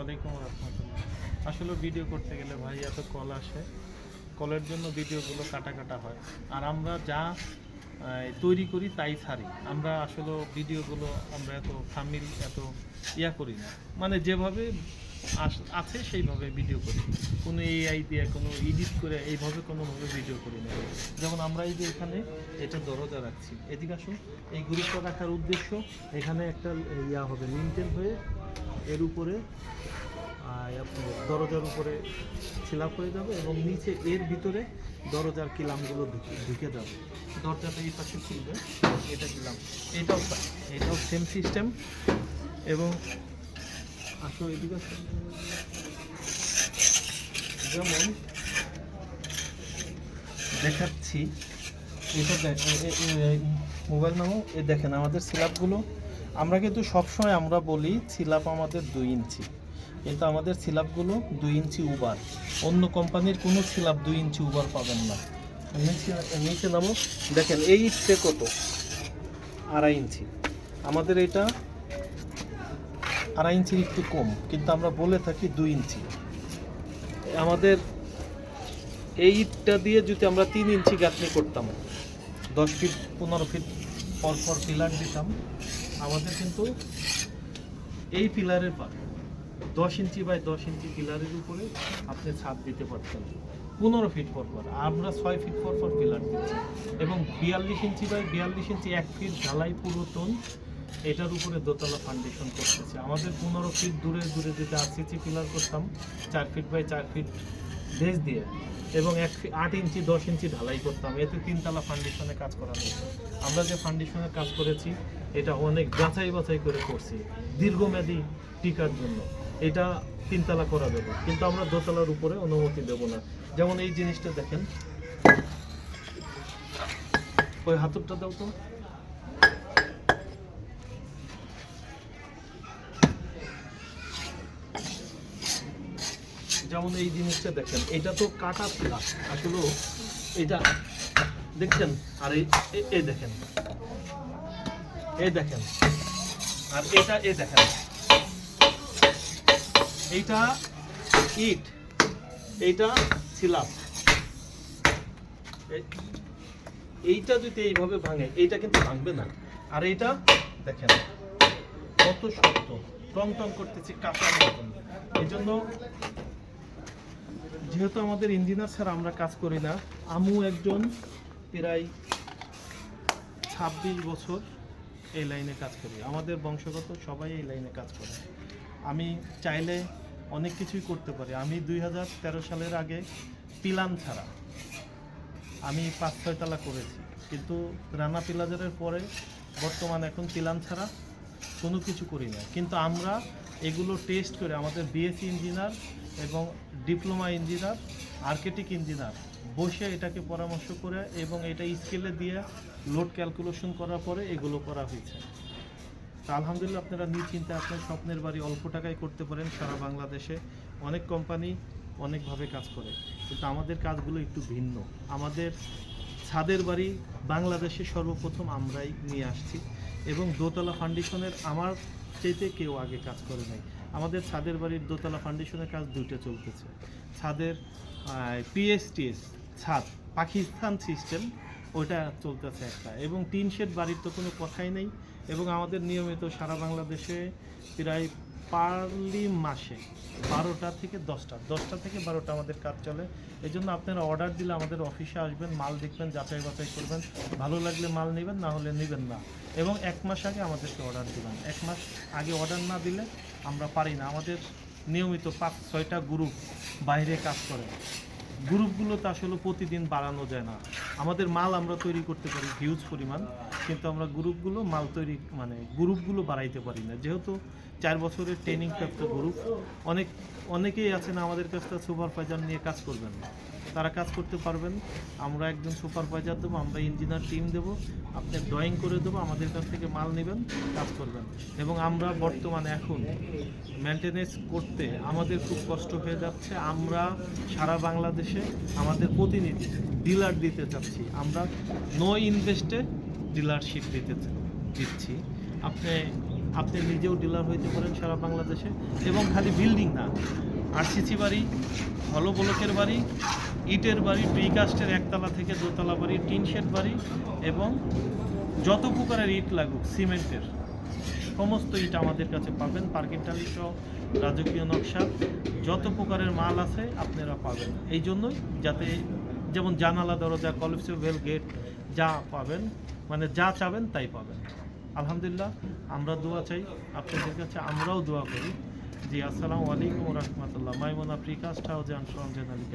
ওয়ালাইকুম রহমতুল্লাহ। আসলে ভিডিও করতে গেলে ভাই এত কল আসে, কলের জন্য ভিডিওগুলো কাটা কাটা হয়। আর আমরা যা তৈরি করি তাই ছাড়ি। আমরা আসলে ভিডিওগুলো আমরা এত ফামিল এত করি না, মানে যেভাবে আছে সেইভাবে ভিডিও করি। কোনো এআই দিয়ে কোনো এডিট করে এইভাবে কোনোভাবে ভিডিও করি না। যেমন আমরা এই যে এখানে এটা দরজা রাখছি, এদিকে আসুন। এই গ্রুপটা রাখার উদ্দেশ্য এখানে একটা হবে লিনটেল হয়ে এর উপরে আপনার দরজার উপরে ছিলাপ হয়ে যাবে এবং নিচে এর ভিতরে দরজার কিলামগুলো ঢুকে যাবে। দরজাটা এই পাশে খুলবে, এটা কিলাম, এটাও সেম সিস্টেম। এবং আসলে এদিকে যেমন দেখাচ্ছি, এটা মোবাইল নামও এ দেখেন আমাদের সিলাপগুলো। আমরা কিন্তু সবসময় আমরা বলি সিলাপ আমাদের 2 ইঞ্চি, কিন্তু আমাদের সিলাপগুলো 2 ইঞ্চি উবার। অন্য কোম্পানির কোনো সিলাপ 2 ইঞ্চি উবার পাবেন না। নিচে নামো, দেখেন এই ইঞ্চে কত, 2.5 ইঞ্চি। আমাদের এটা 2.5 ইঞ্চির একটু কম, কিন্তু আমরা বলে থাকি 2 ইঞ্চি। আমাদের এই ইটটা দিয়ে যদি আমরা 3 ইঞ্চি গাঁথনি করতাম, 10 ফিট 15 ফিট পর পর পিলার দিতাম, আমাদের কিন্তু এই পিলারের পর 10 ইঞ্চি বাই 10 ইঞ্চি পিলারের উপরে আপনি ছাদ দিতে পারতেন 15 ফিট পর পর। আমরা 6 ফিট পর পর পিলার দিচ্ছি এবং 42 ইঞ্চি বাই 42 ইঞ্চি 1 ফিট ঢালাই পুরাতন এটার উপরে দোতলা ফাউন্ডেশন করতেছে। আমাদের 15 ফিট দূরে দূরে যদি আরসিসি পিলার করতাম 4 ফিট বাই 4 ফিট বেস দিয়ে এবং 8 ইঞ্চি 10 ইঞ্চি ঢালাই করতাম, এতে 3 তলা ফাউন্ডেশনে কাজ করা হয়েছে। আমরা যে ফাউন্ডেশনে কাজ করেছি এটা অনেক যাচাই বাছাই করে করছি দীর্ঘমেয়াদী টিকার জন্য। এটা 3 তলা করা যাবে, কিন্তু আমরা দোতলার উপরে অনুমতি দেব না। যেমন এই জিনিসটা দেখেন, ওই হাতুরটা দাও তো। যেমন এই জিনিসটা দেখেন, এটা তো কাটা ছিলা আসলে, এটা দেখছেন। আর এই দেখেন, এই দেখেন, আর এটা এই দেখেন, এইটা ইট, এইটা ছিলাপ। এইটা যদি এইভাবে ভাঙে এইটা কিন্তু ভাঙবে না। আর এইটা দেখেন কত শক্ত, টং টং করতেছে কাঁচার মতন। এই জন্য যেহেতু আমাদের ইঞ্জিনিয়ার ছাড়া আমরা কাজ করি না, আমু একজন প্রায় 26 বছর এই লাইনে কাজ করি। আমাদের বংশগত সবাই এই লাইনে কাজ করে। আমি চাইলে অনেক কিছুই করতে পারি। আমি 2013 সালের আগে পিলান ছাড়া আমি 5-6 তলা করেছি, কিন্তু রানা পিলাজারের পরে বর্তমানে এখন পিলান ছাড়া কোনো কিছু করি না। কিন্তু আমরা এগুলো টেস্ট করে আমাদের বিএসসি ইঞ্জিনিয়ার এবং ডিপ্লোমা ইঞ্জিনিয়ার, আর্কিটেক্ট ইঞ্জিনিয়ার বসে এটাকে পরামর্শ করে এবং এটা স্কেলে দিয়ে লোড ক্যালকুলেশন করার পরে এগুলো করা হয়েছে। তো আলহামদুলিল্লাহ আপনারা নিশ্চিন্তে আপনার স্বপ্নের বাড়ি অল্প টাকায় করতে পারেন। সারা বাংলাদেশে অনেক কোম্পানি অনেকভাবে কাজ করে, কিন্তু আমাদের কাজগুলো একটু ভিন্ন। আমাদের ছাদের বাড়ি বাংলাদেশে সর্বপ্রথম আমরাই নিয়ে আসছি এবং দোতলা ফাউন্ডেশনের আমার চাইতে কেউ আগে কাজ করে নাই। আমাদের ছাদের বাড়ির দোতলা ফাউন্ডেশনের কাজ 2টা চলতেছে। ছাদের পিএসটিএস ছাদ পাকিস্তান সিস্টেম ওইটা চলতেছে একটা, এবং টিন শেড বাড়ির তো কোনো কথাই নেই। এবং আমাদের নিয়মিত সারা বাংলাদেশে প্রায় পারলি মাসে 12টা থেকে 10টা থেকে 12টা আমাদের কাজ চলে। এই জন্য আপনারা অর্ডার দিলে আমাদের অফিসে আসবেন, মাল দেখবেন, যাচাই বাছাই করবেন, ভালো লাগলে মাল নেবেন, না হলে নেবেন না। এবং 1 মাস আগে আমাদেরকে অর্ডার দেবেন। 1 মাস আগে অর্ডার না দিলে আমরা পারি না। আমাদের নিয়মিত 5-6টা গ্রুপ বাইরে কাজ করে। গ্রুপগুলোতে আসলে প্রতিদিন বাড়ানো যায় না। আমাদের মাল আমরা তৈরি করতে পারি হিউজ পরিমাণ, কিন্তু আমরা গ্রুপগুলো বাড়াইতে পারি না। যেহেতু 4 বছরের ট্রেনিং প্রাপ্ত গ্রুপ, অনেকেই আছেন আমাদের কাছ থেকে সুপারভাইজার নিয়ে কাজ করবেন না, তারা কাজ করতে পারবেন। আমরা একজন সুপারভাইজার দেবো, আমরা ইঞ্জিনিয়ার টিম দেবো, আপনি ড্রয়িং করে দেবো, আমাদের কাছ থেকে মাল নেবেন, কাজ করবেন। এবং আমরা বর্তমানে এখন মেনটেনেন্স করতে আমাদের খুব কষ্ট হয়ে যাচ্ছে। আমরা সারা বাংলাদেশে আমাদের প্রতিনিধি ডিলার দিতে চাচ্ছি। আমরা নো ইনভেস্টে ডিলারশিপ দিচ্ছি। আপনি আপনি নিজেও ডিলার হইতে পারেন সারা বাংলাদেশে। এবং খালি বিল্ডিং না, আরসিসি বাড়ি, হলো ব্লকের বাড়ি, ইটের বাড়ি, প্রিকাস্টের একতলা থেকে দোতলা বাড়ি, টিন শেড বাড়ি এবং যত প্রকারের ইট লাগুক সিমেন্টের সমস্ত ইট আমাদের কাছে পাবেন। পার্কিং টালি সহ রাজকীয় নকশা যত প্রকারের মাল আছে আপনারা পাবেন। এই জন্যই যাতে যেমন জানালা, দরজা, কলিপসেবল গেট যা পাবেন, মানে যা চাবেন তাই পাবেন। আলহামদুলিল্লাহ, আমরা দোয়া চাই আপনাদের কাছে, আমরাও দোয়া করি। জি, আসসালামু আলাইকুম রহমতুল্লাহ। মাইমুনা প্রিকাস্ট হাউস অ্যান্ড সরঞ্জাম আলী।